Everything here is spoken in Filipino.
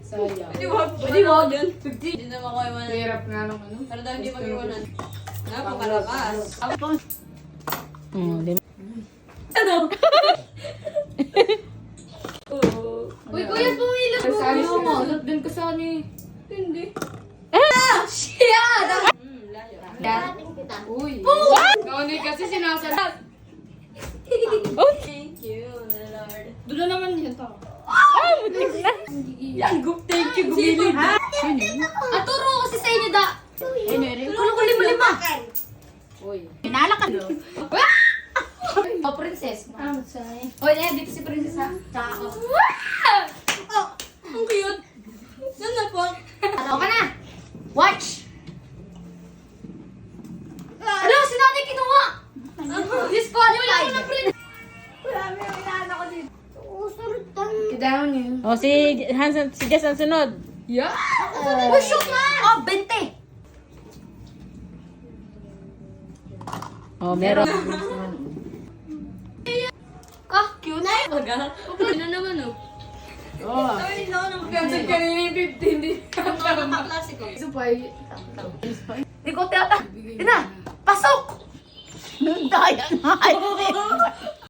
Sayang. Pwede wag yun. 50. Hindi na makuha yung 100. Hirap nga nung ano. Pero daw hindi mag-iwanan. Napakalakas. Ano? Uy, kuya, pumilag mo. Kasali mo, maulot din ka sa ni. Hindi. Shit! Layo. Uy. Naunay kasi sinasalat. Thank you, Lord. Doon na naman yun to. Thank you, gumilid. Aturo kasi sa inyo da. Tulong ko lima-lima. Uy. Pinala ka. Oh, princess. Uy, dito si princess ha. Tsaka ako. Ang cute. Saan na po? Okay na. Watch. Ano, si nanay kinuha. Disqualified. Kidahan yun. O, si Jess ang sunod. Yeah. Oh, shoot man. Oh, 20. O, meron. Ka, cute na yun. Okay na naman, oh. Oh. Ay, no, nang Kasi kanina yung 50, hindi. klasiko. Isa pa eh. Hindi ko tiyata. Ina, pasok. Daya nga.